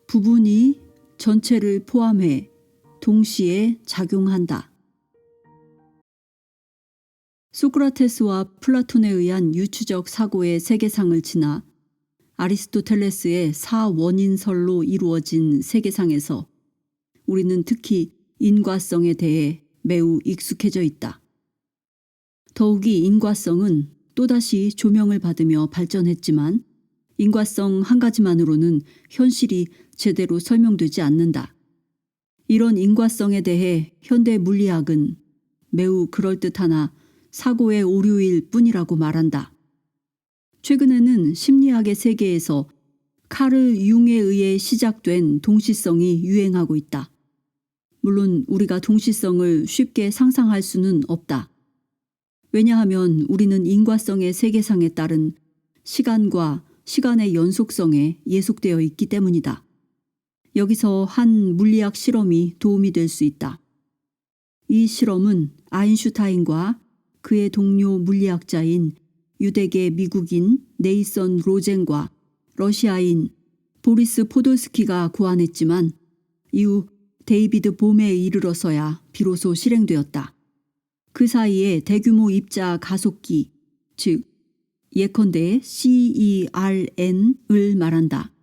부분이 전체를 포함해 동시에 작용한다. 소크라테스와 플라톤에 의한 유추적 사고의 세계상을 지나 아리스토텔레스의 사원인설로 이루어진 세계상에서 우리는 특히 인과성에 대해 매우 익숙해져 있다. 더욱이 인과성은 또다시 조명을 받으며 발전했지만 인과성 한 가지만으로는 현실이 제대로 설명되지 않는다. 이런 인과성에 대해 현대 물리학은 매우 그럴듯하나 사고의 오류일 뿐이라고 말한다. 최근에는 심리학의 세계에서 카를 융에 의해 시작된 동시성이 유행하고 있다. 물론 우리가 동시성을 쉽게 상상할 수는 없다. 왜냐하면 우리는 인과성의 세계상에 따른 시간과 시간의 연속성에 예속되어 있기 때문이다. 여기서 한 물리학 실험이 도움이 될 수 있다. 이 실험은 아인슈타인과 그의 동료 물리학자인 유대계 미국인 네이선 로젠과 러시아인 보리스 포돌스키가 고안했지만 이후 데이비드 봄에 이르러서야 비로소 실행되었다. 그 사이에 대규모 입자 가속기, 즉 예컨대 CERN을 말한다.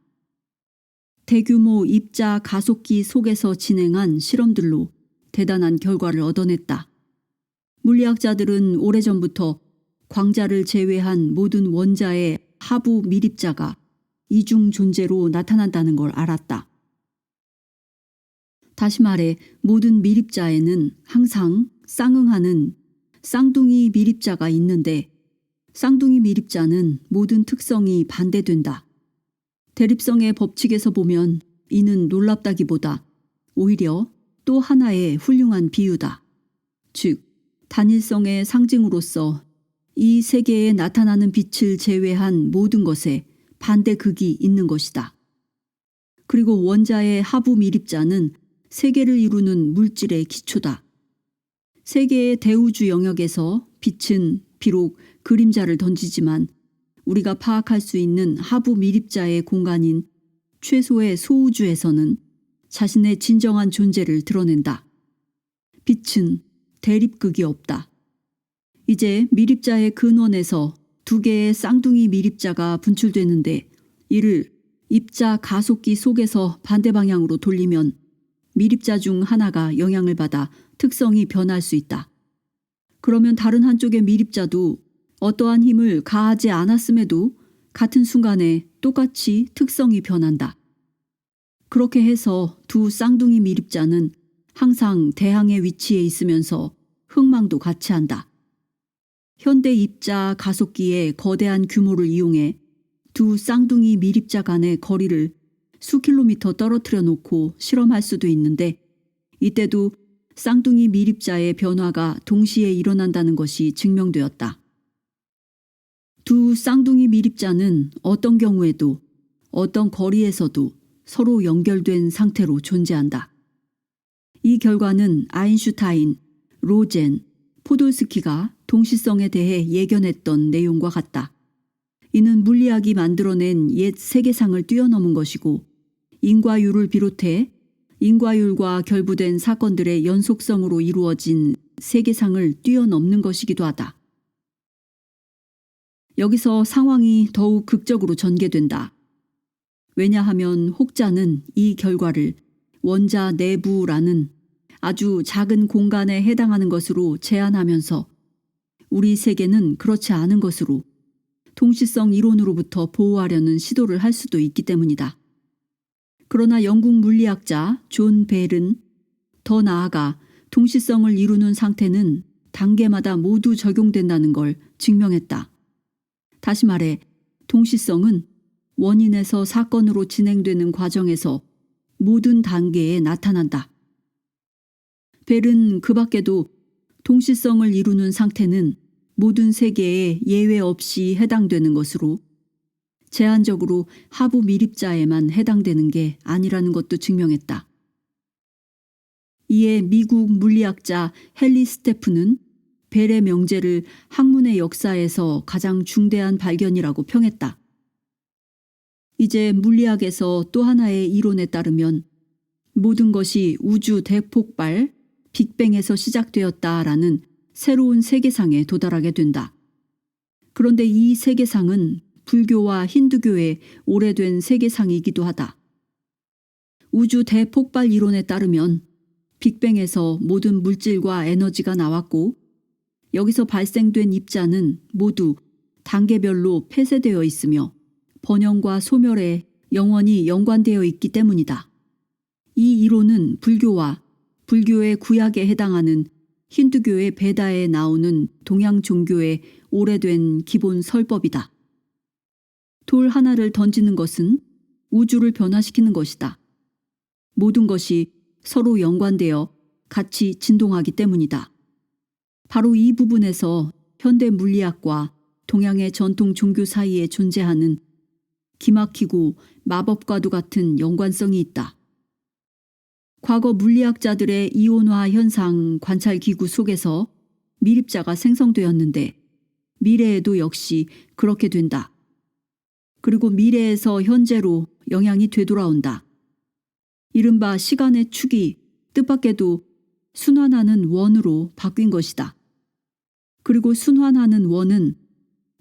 대규모 입자 가속기 속에서 진행한 실험들로 대단한 결과를 얻어냈다. 물리학자들은 오래전부터 광자를 제외한 모든 원자의 하부 밀입자가 이중 존재로 나타난다는 걸 알았다. 다시 말해 모든 밀입자에는 항상 쌍응하는 쌍둥이 밀입자가 있는데 쌍둥이 밀입자는 모든 특성이 반대된다. 대립성의 법칙에서 보면 이는 놀랍다기보다 오히려 또 하나의 훌륭한 비유다. 즉, 단일성의 상징으로서 이 세계에 나타나는 빛을 제외한 모든 것에 반대극이 있는 것이다. 그리고 원자의 하부 밀입자는 세계를 이루는 물질의 기초다. 세계의 대우주 영역에서 빛은 비록 그림자를 던지지만 우리가 파악할 수 있는 하부 밀입자의 공간인 최소의 소우주에서는 자신의 진정한 존재를 드러낸다. 빛은 대립극이 없다. 이제 밀입자의 근원에서 두 개의 쌍둥이 밀입자가 분출되는데 이를 입자 가속기 속에서 반대 방향으로 돌리면 밀입자 중 하나가 영향을 받아 특성이 변할 수 있다. 그러면 다른 한쪽의 밀입자도 어떠한 힘을 가하지 않았음에도 같은 순간에 똑같이 특성이 변한다. 그렇게 해서 두 쌍둥이 밀입자는 항상 대항의 위치에 있으면서 흥망도 같이 한다. 현대 입자 가속기의 거대한 규모를 이용해 두 쌍둥이 밀입자 간의 거리를 수 킬로미터 떨어뜨려 놓고 실험할 수도 있는데 이때도 쌍둥이 밀입자의 변화가 동시에 일어난다는 것이 증명되었다. 두 쌍둥이 밀입자는 어떤 경우에도 어떤 거리에서도 서로 연결된 상태로 존재한다. 이 결과는 아인슈타인, 로젠, 포돌스키가 동시성에 대해 예견했던 내용과 같다. 이는 물리학이 만들어낸 옛 세계상을 뛰어넘은 것이고 인과율을 비롯해 인과율과 결부된 사건들의 연속성으로 이루어진 세계상을 뛰어넘는 것이기도 하다. 여기서 상황이 더욱 극적으로 전개된다. 왜냐하면 혹자는 이 결과를 원자 내부라는 아주 작은 공간에 해당하는 것으로 제안하면서 우리 세계는 그렇지 않은 것으로 동시성 이론으로부터 보호하려는 시도를 할 수도 있기 때문이다. 그러나 영국 물리학자 존 벨은 더 나아가 동시성을 이루는 상태는 단계마다 모두 적용된다는 걸 증명했다. 다시 말해 동시성은 원인에서 사건으로 진행되는 과정에서 모든 단계에 나타난다. 벨은 그 밖에도 동시성을 이루는 상태는 모든 세계에 예외 없이 해당되는 것으로 제한적으로 하부 밀입자에만 해당되는 게 아니라는 것도 증명했다. 이에 미국 물리학자 헨리 스테프는 벨의 명제를 학문의 역사에서 가장 중대한 발견이라고 평했다. 이제 물리학에서 또 하나의 이론에 따르면 모든 것이 우주 대폭발, 빅뱅에서 시작되었다라는 새로운 세계상에 도달하게 된다. 그런데 이 세계상은 불교와 힌두교의 오래된 세계상이기도 하다. 우주 대폭발 이론에 따르면 빅뱅에서 모든 물질과 에너지가 나왔고 여기서 발생된 입자는 모두 단계별로 폐쇄되어 있으며 번영과 소멸에 영원히 연관되어 있기 때문이다. 이 이론은 불교와 불교의 구약에 해당하는 힌두교의 베다에 나오는 동양 종교의 오래된 기본 설법이다. 돌 하나를 던지는 것은 우주를 변화시키는 것이다. 모든 것이 서로 연관되어 같이 진동하기 때문이다. 바로 이 부분에서 현대 물리학과 동양의 전통 종교 사이에 존재하는 기막히고 마법과도 같은 연관성이 있다. 과거 물리학자들의 이온화 현상 관찰 기구 속에서 미립자가 생성되었는데 미래에도 역시 그렇게 된다. 그리고 미래에서 현재로 영향이 되돌아온다. 이른바 시간의 축이 뜻밖에도 순환하는 원으로 바뀐 것이다. 그리고 순환하는 원은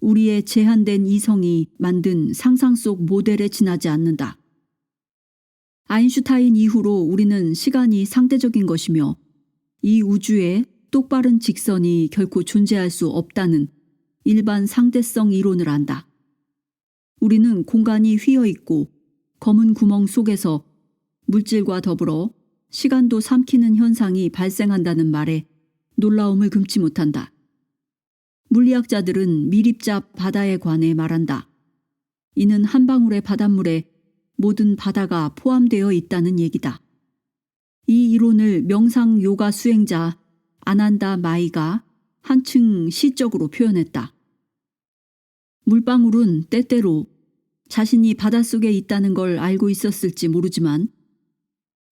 우리의 제한된 이성이 만든 상상 속 모델에 지나지 않는다. 아인슈타인 이후로 우리는 시간이 상대적인 것이며 이 우주에 똑바른 직선이 결코 존재할 수 없다는 일반 상대성 이론을 안다. 우리는 공간이 휘어 있고 검은 구멍 속에서 물질과 더불어 시간도 삼키는 현상이 발생한다는 말에 놀라움을 금치 못한다. 물리학자들은 미립자 바다에 관해 말한다. 이는 한 방울의 바닷물에 모든 바다가 포함되어 있다는 얘기다. 이 이론을 명상 요가 수행자 아난다 마이가 한층 시적으로 표현했다. 물방울은 때때로 자신이 바닷속에 있다는 걸 알고 있었을지 모르지만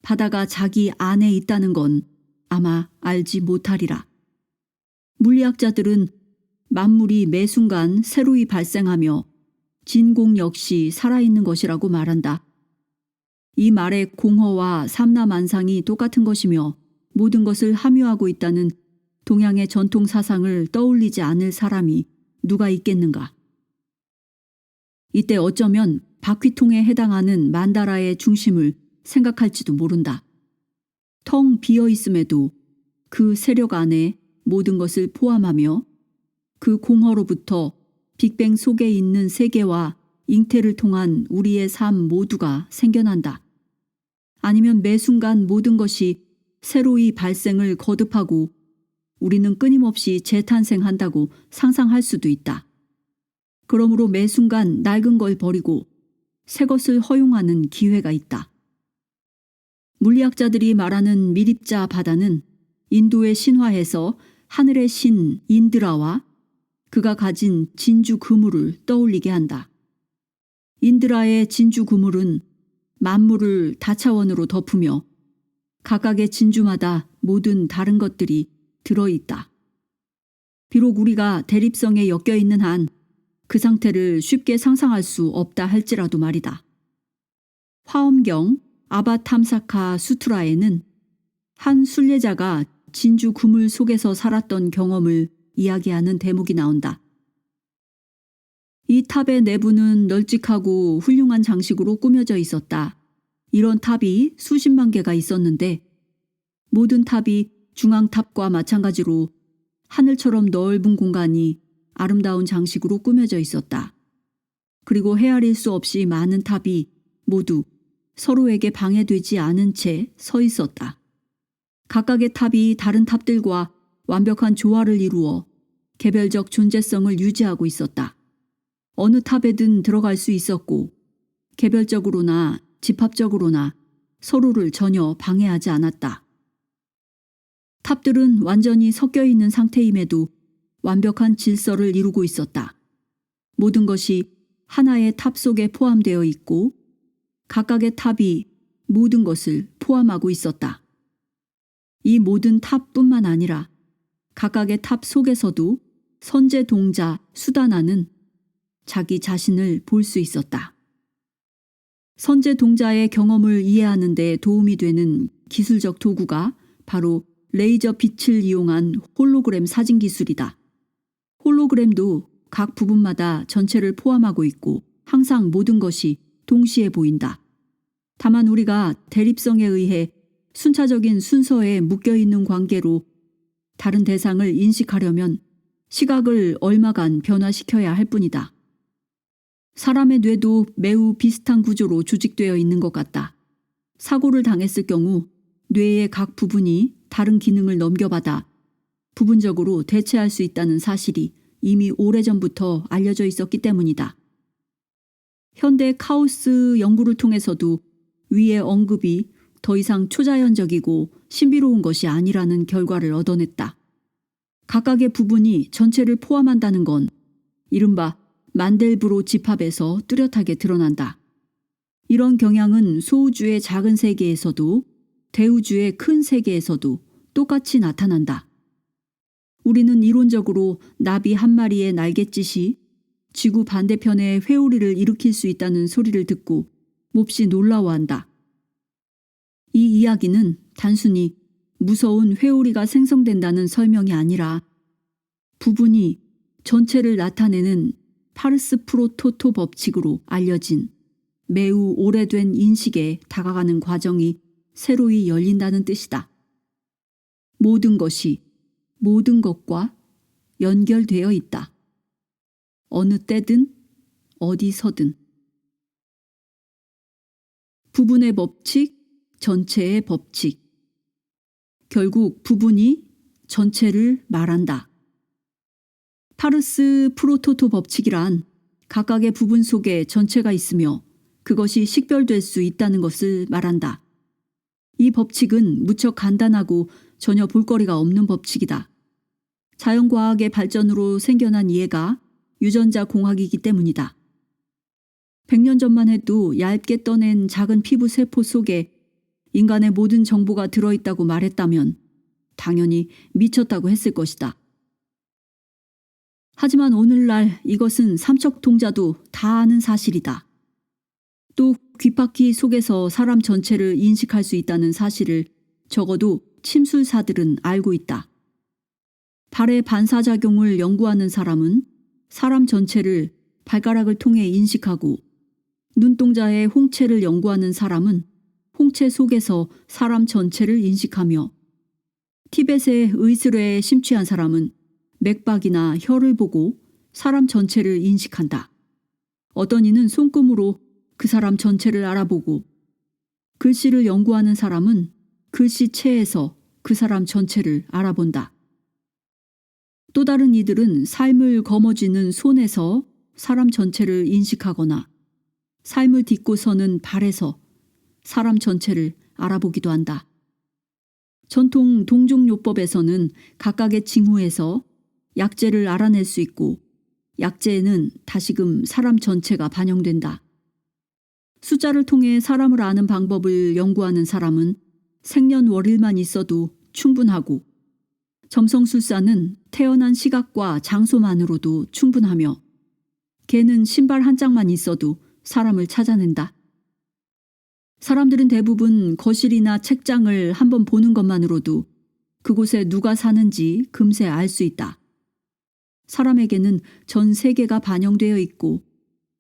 바다가 자기 안에 있다는 건 아마 알지 못하리라. 물리학자들은 만물이 매 순간 새로이 발생하며 진공 역시 살아있는 것이라고 말한다. 이 말의 공허와 삼라만상이 똑같은 것이며 모든 것을 함유하고 있다는 동양의 전통 사상을 떠올리지 않을 사람이 누가 있겠는가. 이때 어쩌면 바퀴통에 해당하는 만다라의 중심을 생각할지도 모른다. 텅 비어 있음에도 그 세력 안에 모든 것을 포함하며 그 공허로부터 빅뱅 속에 있는 세계와 잉태를 통한 우리의 삶 모두가 생겨난다. 아니면 매 순간 모든 것이 새로이 발생을 거듭하고 우리는 끊임없이 재탄생한다고 상상할 수도 있다. 그러므로 매 순간 낡은 걸 버리고 새 것을 허용하는 기회가 있다. 물리학자들이 말하는 미립자 바다는 인도의 신화에서 하늘의 신 인드라와 그가 가진 진주 그물을 떠올리게 한다. 인드라의 진주 그물은 만물을 다차원으로 덮으며 각각의 진주마다 모든 다른 것들이 들어있다. 비록 우리가 대립성에 엮여 있는 한 그 상태를 쉽게 상상할 수 없다 할지라도 말이다. 화엄경 아바탐사카 수트라에는 한 순례자가 진주 그물 속에서 살았던 경험을 이야기하는 대목이 나온다. 이 탑의 내부는 널찍하고 훌륭한 장식으로 꾸며져 있었다. 이런 탑이 수십만 개가 있었는데 모든 탑이 중앙탑과 마찬가지로 하늘처럼 넓은 공간이 아름다운 장식으로 꾸며져 있었다. 그리고 헤아릴 수 없이 많은 탑이 모두 서로에게 방해되지 않은 채 서 있었다. 각각의 탑이 다른 탑들과 완벽한 조화를 이루어 개별적 존재성을 유지하고 있었다. 어느 탑에든 들어갈 수 있었고 개별적으로나 집합적으로나 서로를 전혀 방해하지 않았다. 탑들은 완전히 섞여 있는 상태임에도 완벽한 질서를 이루고 있었다. 모든 것이 하나의 탑 속에 포함되어 있고 각각의 탑이 모든 것을 포함하고 있었다. 이 모든 탑뿐만 아니라 각각의 탑 속에서도 선제 동자 수다나는 자기 자신을 볼 수 있었다. 선제 동자의 경험을 이해하는 데 도움이 되는 기술적 도구가 바로 레이저 빛을 이용한 홀로그램 사진 기술이다. 홀로그램도 각 부분마다 전체를 포함하고 있고 항상 모든 것이 동시에 보인다. 다만 우리가 대립성에 의해 순차적인 순서에 묶여있는 관계로 다른 대상을 인식하려면 시각을 얼마간 변화시켜야 할 뿐이다. 사람의 뇌도 매우 비슷한 구조로 조직되어 있는 것 같다. 사고를 당했을 경우 뇌의 각 부분이 다른 기능을 넘겨받아 부분적으로 대체할 수 있다는 사실이 이미 오래전부터 알려져 있었기 때문이다. 현대 카오스 연구를 통해서도 위의 언급이 더 이상 초자연적이고 신비로운 것이 아니라는 결과를 얻어냈다. 각각의 부분이 전체를 포함한다는 건 이른바 만델브로 집합에서 뚜렷하게 드러난다. 이런 경향은 소우주의 작은 세계에서도 대우주의 큰 세계에서도 똑같이 나타난다. 우리는 이론적으로 나비 한 마리의 날갯짓이 지구 반대편에 회오리를 일으킬 수 있다는 소리를 듣고 몹시 놀라워한다. 이 이야기는 단순히 무서운 회오리가 생성된다는 설명이 아니라 부분이 전체를 나타내는 파르스-프로토토 법칙으로 알려진 매우 오래된 인식에 다가가는 과정이 새로이 열린다는 뜻이다. 모든 것이 모든 것과 연결되어 있다. 어느 때든 어디서든. 부분의 법칙, 전체의 법칙. 결국 부분이 전체를 말한다. 파르스-프로토토 법칙이란 각각의 부분 속에 전체가 있으며 그것이 식별될 수 있다는 것을 말한다. 이 법칙은 무척 간단하고 전혀 볼거리가 없는 법칙이다. 자연과학의 발전으로 생겨난 이해가 유전자 공학이기 때문이다. 100년 전만 해도 얇게 떠낸 작은 피부 세포 속에 인간의 모든 정보가 들어있다고 말했다면 당연히 미쳤다고 했을 것이다. 하지만 오늘날 이것은 삼척동자도 다 아는 사실이다. 또 귓바퀴 속에서 사람 전체를 인식할 수 있다는 사실을 적어도 침술사들은 알고 있다. 발의 반사작용을 연구하는 사람은 사람 전체를 발가락을 통해 인식하고 눈동자의 홍채를 연구하는 사람은 홍채 속에서 사람 전체를 인식하며 티벳의 의술에 심취한 사람은 맥박이나 혀를 보고 사람 전체를 인식한다. 어떤 이는 손금으로 그 사람 전체를 알아보고 글씨를 연구하는 사람은 글씨체에서 그 사람 전체를 알아본다. 또 다른 이들은 삶을 거머쥐는 손에서 사람 전체를 인식하거나 삶을 딛고 서는 발에서 사람 전체를 알아보기도 한다. 전통 동종요법에서는 각각의 징후에서 약재를 알아낼 수 있고 약재에는 다시금 사람 전체가 반영된다. 숫자를 통해 사람을 아는 방법을 연구하는 사람은 생년월일만 있어도 충분하고 점성술사는 태어난 시각과 장소만으로도 충분하며 개는 신발 한 짝만 있어도 사람을 찾아낸다. 사람들은 대부분 거실이나 책장을 한번 보는 것만으로도 그곳에 누가 사는지 금세 알 수 있다. 사람에게는 전 세계가 반영되어 있고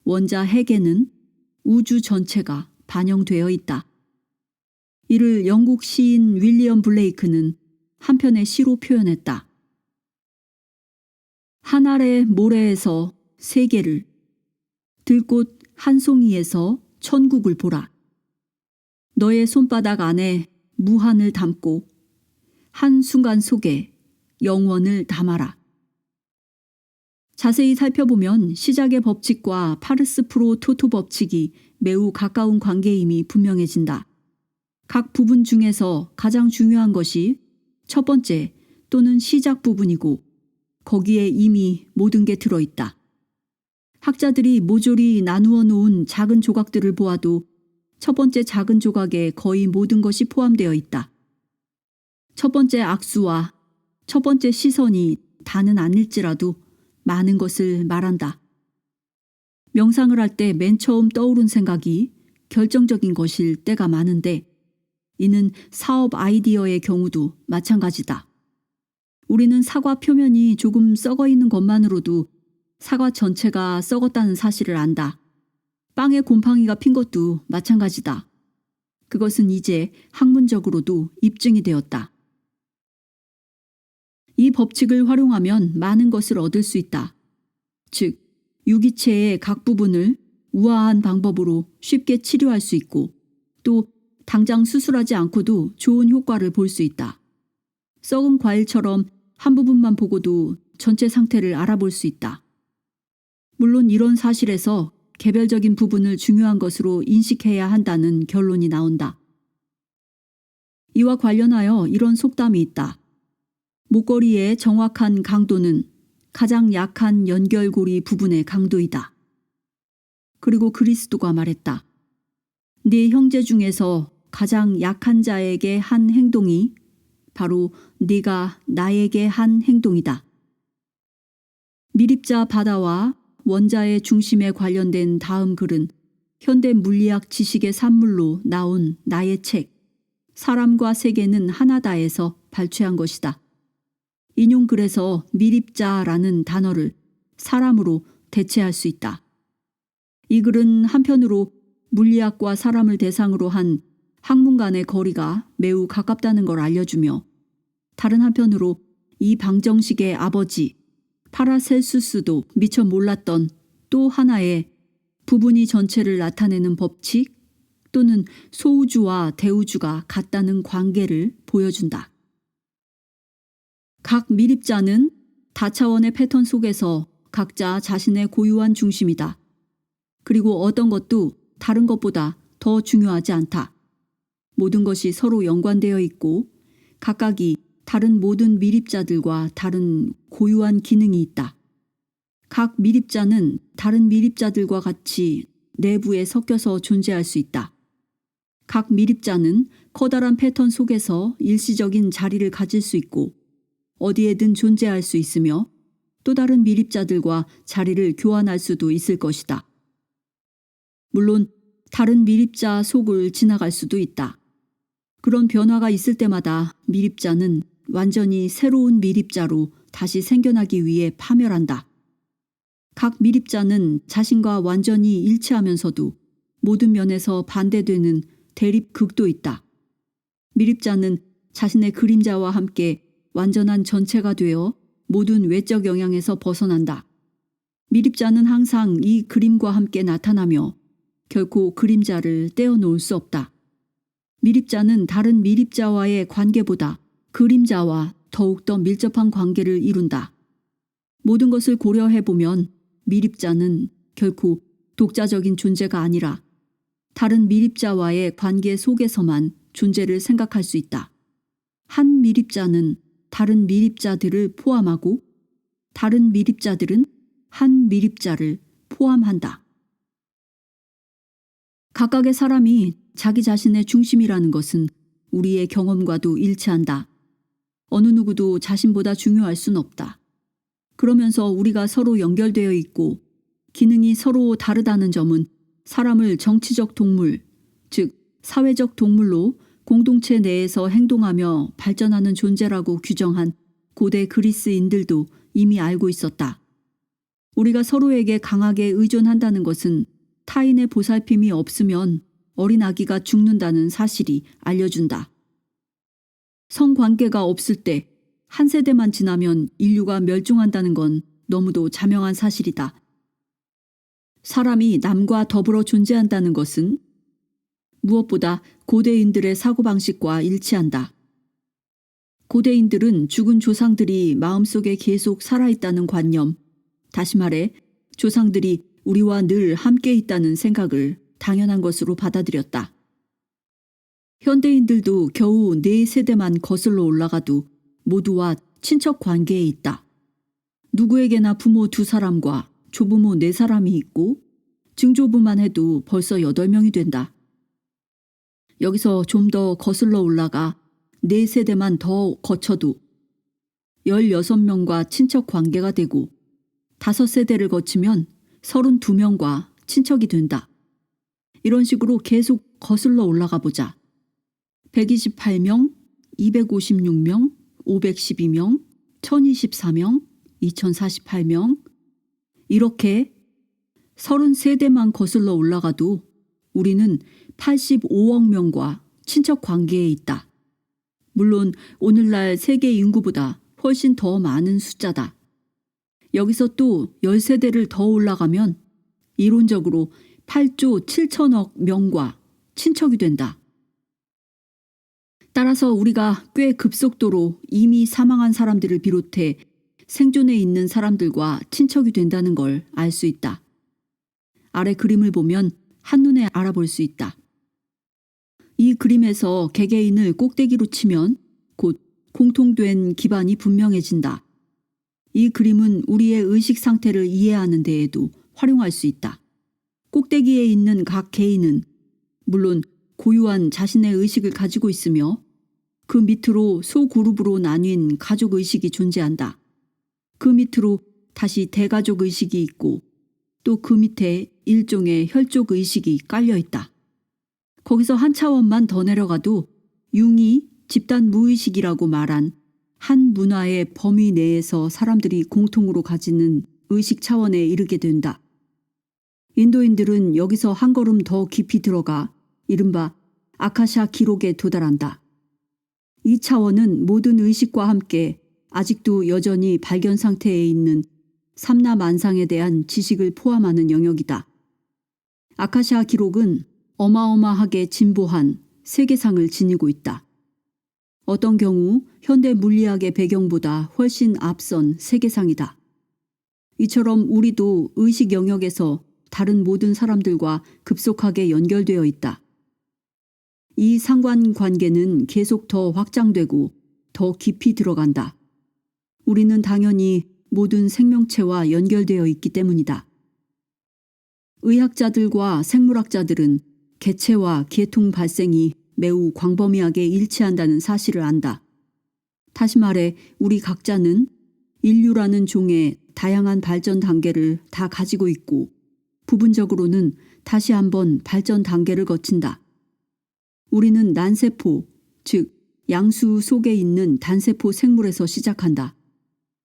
원자 핵에는 우주 전체가 반영되어 있다. 이를 영국 시인 윌리엄 블레이크는 한편의 시로 표현했다. 한 알의 모래에서 세계를, 들꽃 한 송이에서 천국을 보라. 너의 손바닥 안에 무한을 담고 한 순간 속에 영원을 담아라. 자세히 살펴보면 시작의 법칙과 파르스-프로토토 법칙이 매우 가까운 관계임이 분명해진다. 각 부분 중에서 가장 중요한 것이 첫 번째 또는 시작 부분이고 거기에 이미 모든 게 들어있다. 학자들이 모조리 나누어 놓은 작은 조각들을 보아도 첫 번째 작은 조각에 거의 모든 것이 포함되어 있다. 첫 번째 악수와 첫 번째 시선이 다는 아닐지라도 많은 것을 말한다. 명상을 할 때 맨 처음 떠오른 생각이 결정적인 것일 때가 많은데 이는 사업 아이디어의 경우도 마찬가지다. 우리는 사과 표면이 조금 썩어 있는 것만으로도 사과 전체가 썩었다는 사실을 안다. 빵에 곰팡이가 핀 것도 마찬가지다. 그것은 이제 학문적으로도 입증이 되었다. 이 법칙을 활용하면 많은 것을 얻을 수 있다. 즉, 유기체의 각 부분을 우아한 방법으로 쉽게 치료할 수 있고 또 당장 수술하지 않고도 좋은 효과를 볼 수 있다. 썩은 과일처럼 한 부분만 보고도 전체 상태를 알아볼 수 있다. 물론 이런 사실에서 개별적인 부분을 중요한 것으로 인식해야 한다는 결론이 나온다. 이와 관련하여 이런 속담이 있다. 목걸이의 정확한 강도는 가장 약한 연결고리 부분의 강도이다. 그리고 그리스도가 말했다. 네 형제 중에서 가장 약한 자에게 한 행동이 바로 네가 나에게 한 행동이다. 미립자 바다와 원자의 중심에 관련된 다음 글은 현대 물리학 지식의 산물로 나온 나의 책 사람과 세계는 하나다에서 발췌한 것이다. 인용글에서 미립자라는 단어를 사람으로 대체할 수 있다. 이 글은 한편으로 물리학과 사람을 대상으로 한 학문 간의 거리가 매우 가깝다는 걸 알려주며 다른 한편으로 이 방정식의 아버지 파라셀수스도 미처 몰랐던 또 하나의 부분이 전체를 나타내는 법칙 또는 소우주와 대우주가 같다는 관계를 보여준다. 각 미립자는 다차원의 패턴 속에서 각자 자신의 고유한 중심이다. 그리고 어떤 것도 다른 것보다 더 중요하지 않다. 모든 것이 서로 연관되어 있고 각각이 다른 모든 미립자들과 다른 고유한 기능이 있다. 각 미립자는 다른 미립자들과 같이 내부에 섞여서 존재할 수 있다. 각 미립자는 커다란 패턴 속에서 일시적인 자리를 가질 수 있고 어디에든 존재할 수 있으며 또 다른 미립자들과 자리를 교환할 수도 있을 것이다. 물론 다른 미립자 속을 지나갈 수도 있다. 그런 변화가 있을 때마다 미립자는 완전히 새로운 미립자로 다시 생겨나기 위해 파멸한다. 각 미립자는 자신과 완전히 일치하면서도 모든 면에서 반대되는 대립극도 있다. 미립자는 자신의 그림자와 함께 완전한 전체가 되어 모든 외적 영향에서 벗어난다. 미립자는 항상 이 그림과 함께 나타나며 결코 그림자를 떼어놓을 수 없다. 미립자는 다른 미립자와의 관계보다 그림자와 더욱더 밀접한 관계를 이룬다. 모든 것을 고려해보면 미립자는 결코 독자적인 존재가 아니라 다른 미립자와의 관계 속에서만 존재를 생각할 수 있다. 한 미립자는 다른 미립자들을 포함하고 다른 미립자들은 한 미립자를 포함한다. 각각의 사람이 자기 자신의 중심이라는 것은 우리의 경험과도 일치한다. 어느 누구도 자신보다 중요할 순 없다. 그러면서 우리가 서로 연결되어 있고 기능이 서로 다르다는 점은 사람을 정치적 동물, 즉 사회적 동물로 공동체 내에서 행동하며 발전하는 존재라고 규정한 고대 그리스인들도 이미 알고 있었다. 우리가 서로에게 강하게 의존한다는 것은 타인의 보살핌이 없으면 어린 아기가 죽는다는 사실이 알려준다. 성관계가 없을 때 한 세대만 지나면 인류가 멸종한다는 건 너무도 자명한 사실이다. 사람이 남과 더불어 존재한다는 것은 무엇보다 고대인들의 사고방식과 일치한다. 고대인들은 죽은 조상들이 마음속에 계속 살아있다는 관념, 다시 말해 조상들이 우리와 늘 함께 있다는 생각을 당연한 것으로 받아들였다. 현대인들도 겨우 4세대만 거슬러 올라가도 모두와 친척 관계에 있다. 누구에게나 부모 2사람과 조부모 4사람이 있고 증조부만 해도 벌써 8명이 된다. 여기서 좀 더 거슬러 올라가 4세대만 더 거쳐도 16명과 친척 관계가 되고 5세대를 거치면 32명과 친척이 된다. 이런 식으로 계속 거슬러 올라가 보자. 128명, 256명, 512명, 1024명, 2048명 이렇게 33대만 거슬러 올라가도 우리는 85억 명과 친척 관계에 있다. 물론 오늘날 세계 인구보다 훨씬 더 많은 숫자다. 여기서 또 13대를 더 올라가면 이론적으로 8조 7천억 명과 친척이 된다. 따라서 우리가 꽤 급속도로 이미 사망한 사람들을 비롯해 생존해 있는 사람들과 친척이 된다는 걸 알 수 있다. 아래 그림을 보면 한눈에 알아볼 수 있다. 이 그림에서 개개인을 꼭대기로 치면 곧 공통된 기반이 분명해진다. 이 그림은 우리의 의식 상태를 이해하는 데에도 활용할 수 있다. 꼭대기에 있는 각 개인은 물론 고유한 자신의 의식을 가지고 있으며 그 밑으로 소그룹으로 나뉜 가족 의식이 존재한다. 그 밑으로 다시 대가족 의식이 있고 또 그 밑에 일종의 혈족 의식이 깔려 있다. 거기서 한 차원만 더 내려가도 융이 집단 무의식이라고 말한 한 문화의 범위 내에서 사람들이 공통으로 가지는 의식 차원에 이르게 된다. 인도인들은 여기서 한 걸음 더 깊이 들어가 이른바 아카샤 기록에 도달한다. 이 차원은 모든 의식과 함께 아직도 여전히 발견 상태에 있는 삼라만상에 대한 지식을 포함하는 영역이다. 아카샤 기록은 어마어마하게 진보한 세계상을 지니고 있다. 어떤 경우 현대 물리학의 배경보다 훨씬 앞선 세계상이다. 이처럼 우리도 의식 영역에서 다른 모든 사람들과 급속하게 연결되어 있다. 이 상관관계는 계속 더 확장되고 더 깊이 들어간다. 우리는 당연히 모든 생명체와 연결되어 있기 때문이다. 의학자들과 생물학자들은 개체와 계통 발생이 매우 광범위하게 일치한다는 사실을 안다. 다시 말해 우리 각자는 인류라는 종의 다양한 발전 단계를 다 가지고 있고 부분적으로는 다시 한번 발전 단계를 거친다. 우리는 난세포, 즉 양수 속에 있는 단세포 생물에서 시작한다.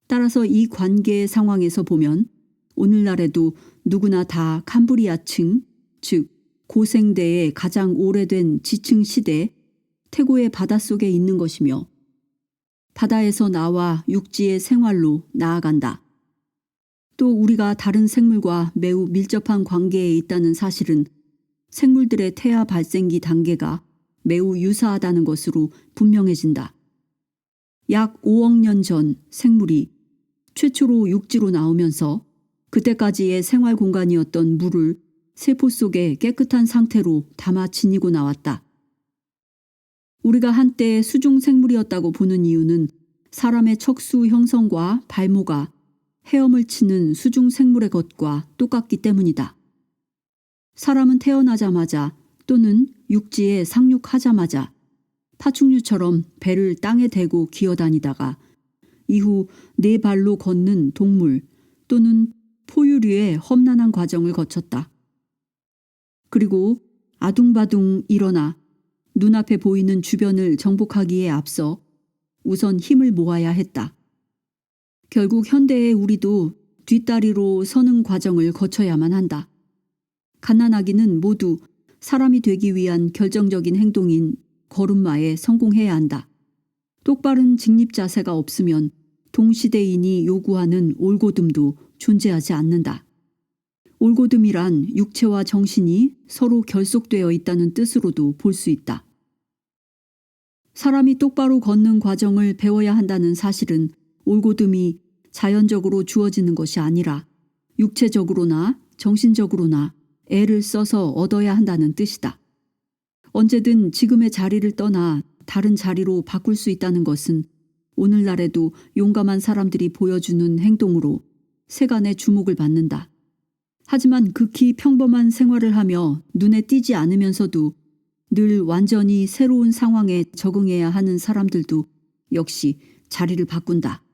따라서 이 관계의 상황에서 보면 오늘날에도 누구나 다 캄브리아층, 즉 고생대의 가장 오래된 지층 시대, 태고의 바닷속에 있는 것이며 바다에서 나와 육지의 생활로 나아간다. 또 우리가 다른 생물과 매우 밀접한 관계에 있다는 사실은 생물들의 태아 발생기 단계가 매우 유사하다는 것으로 분명해진다. 약 5억 년 전 생물이 최초로 육지로 나오면서 그때까지의 생활 공간이었던 물을 세포 속에 깨끗한 상태로 담아 지니고 나왔다. 우리가 한때 수중 생물이었다고 보는 이유는 사람의 척수 형성과 발모가 헤엄을 치는 수중 생물의 것과 똑같기 때문이다. 사람은 태어나자마자 또는 육지에 상륙하자마자 파충류처럼 배를 땅에 대고 기어다니다가 이후 네 발로 걷는 동물 또는 포유류의 험난한 과정을 거쳤다. 그리고 아둥바둥 일어나 눈앞에 보이는 주변을 정복하기에 앞서 우선 힘을 모아야 했다. 결국 현대의 우리도 뒷다리로 서는 과정을 거쳐야만 한다. 갓난아기는 모두 사람이 되기 위한 결정적인 행동인 걸음마에 성공해야 한다. 똑바른 직립 자세가 없으면 동시대인이 요구하는 올곧음도 존재하지 않는다. 올곧음이란 육체와 정신이 서로 결속되어 있다는 뜻으로도 볼 수 있다. 사람이 똑바로 걷는 과정을 배워야 한다는 사실은 올곧음이 자연적으로 주어지는 것이 아니라 육체적으로나 정신적으로나 애를 써서 얻어야 한다는 뜻이다. 언제든 지금의 자리를 떠나 다른 자리로 바꿀 수 있다는 것은 오늘날에도 용감한 사람들이 보여주는 행동으로 세간의 주목을 받는다. 하지만 극히 평범한 생활을 하며 눈에 띄지 않으면서도 늘 완전히 새로운 상황에 적응해야 하는 사람들도 역시 자리를 바꾼다.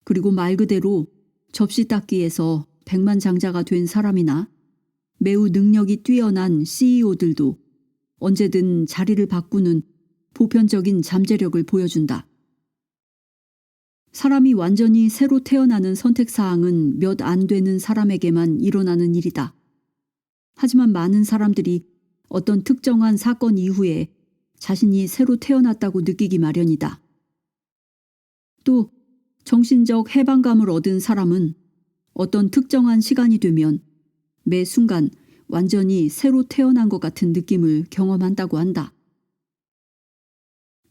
그리고 말 그대로 접시 닦기에서 백만장자가 된 사람이나 매우 능력이 뛰어난 CEO들도 언제든 자리를 바꾸는 보편적인 잠재력을 보여준다. 사람이 완전히 새로 태어나는 선택사항은 몇 안 되는 사람에게만 일어나는 일이다. 하지만 많은 사람들이 어떤 특정한 사건 이후에 자신이 새로 태어났다고 느끼기 마련이다. 또 정신적 해방감을 얻은 사람은 어떤 특정한 시간이 되면 매 순간 완전히 새로 태어난 것 같은 느낌을 경험한다고 한다.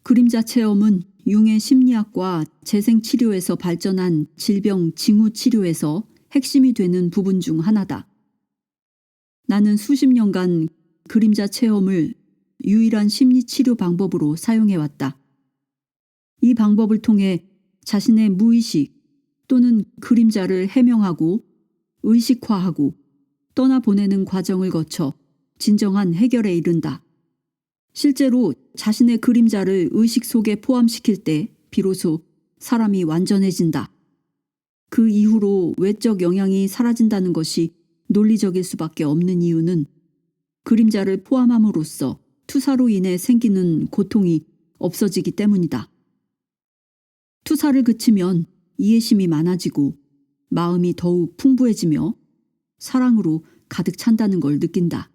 그림자 체험은 융의 심리학과 재생치료에서 발전한 질병 징후 치료에서 핵심이 되는 부분 중 하나다. 나는 수십 년간 그림자 체험을 유일한 심리치료 방법으로 사용해왔다. 이 방법을 통해 자신의 무의식 또는 그림자를 해명하고 의식화하고 떠나보내는 과정을 거쳐 진정한 해결에 이른다. 실제로 자신의 그림자를 의식 속에 포함시킬 때 비로소 사람이 완전해진다. 그 이후로 외적 영향이 사라진다는 것이 논리적일 수밖에 없는 이유는 그림자를 포함함으로써 투사로 인해 생기는 고통이 없어지기 때문이다. 투사를 그치면 이해심이 많아지고 마음이 더욱 풍부해지며 사랑으로 가득 찬다는 걸 느낀다.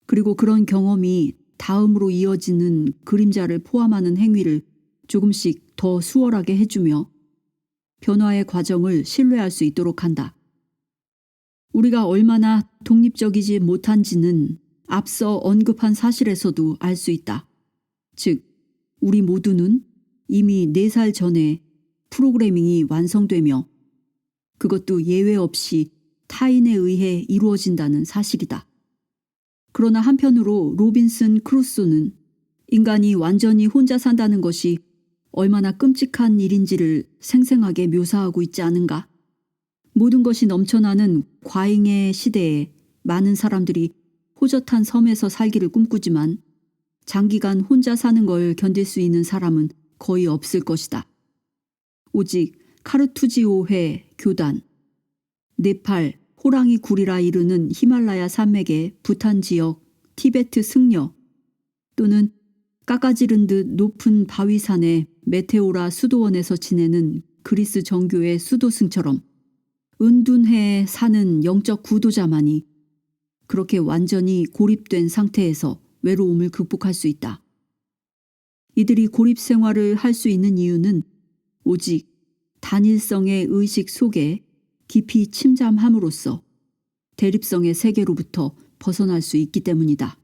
그리고 그런 경험이 다음으로 이어지는 그림자를 포함하는 행위를 조금씩 더 수월하게 해주며 변화의 과정을 신뢰할 수 있도록 한다. 우리가 얼마나 독립적이지 못한지는 앞서 언급한 사실에서도 알 수 있다. 즉, 우리 모두는 이미 4살 전에 프로그래밍이 완성되며 그것도 예외 없이 타인에 의해 이루어진다는 사실이다. 그러나 한편으로 로빈슨 크루소는 인간이 완전히 혼자 산다는 것이 얼마나 끔찍한 일인지를 생생하게 묘사하고 있지 않은가? 모든 것이 넘쳐나는 과잉의 시대에 많은 사람들이 호젓한 섬에서 살기를 꿈꾸지만 장기간 혼자 사는 걸 견딜 수 있는 사람은 거의 없을 것이다. 오직 카르투지오회 교단, 네팔, 호랑이 굴이라 이르는 히말라야 산맥의 부탄 지역, 티베트 승려 또는 깎아지른 듯 높은 바위산의 메테오라 수도원에서 지내는 그리스 정교의 수도승처럼 은둔해에 사는 영적 구도자만이 그렇게 완전히 고립된 상태에서 외로움을 극복할 수 있다. 이들이 고립 생활을 할 수 있는 이유는 오직 단일성의 의식 속에 깊이 침잠함으로써 대립성의 세계로부터 벗어날 수 있기 때문이다.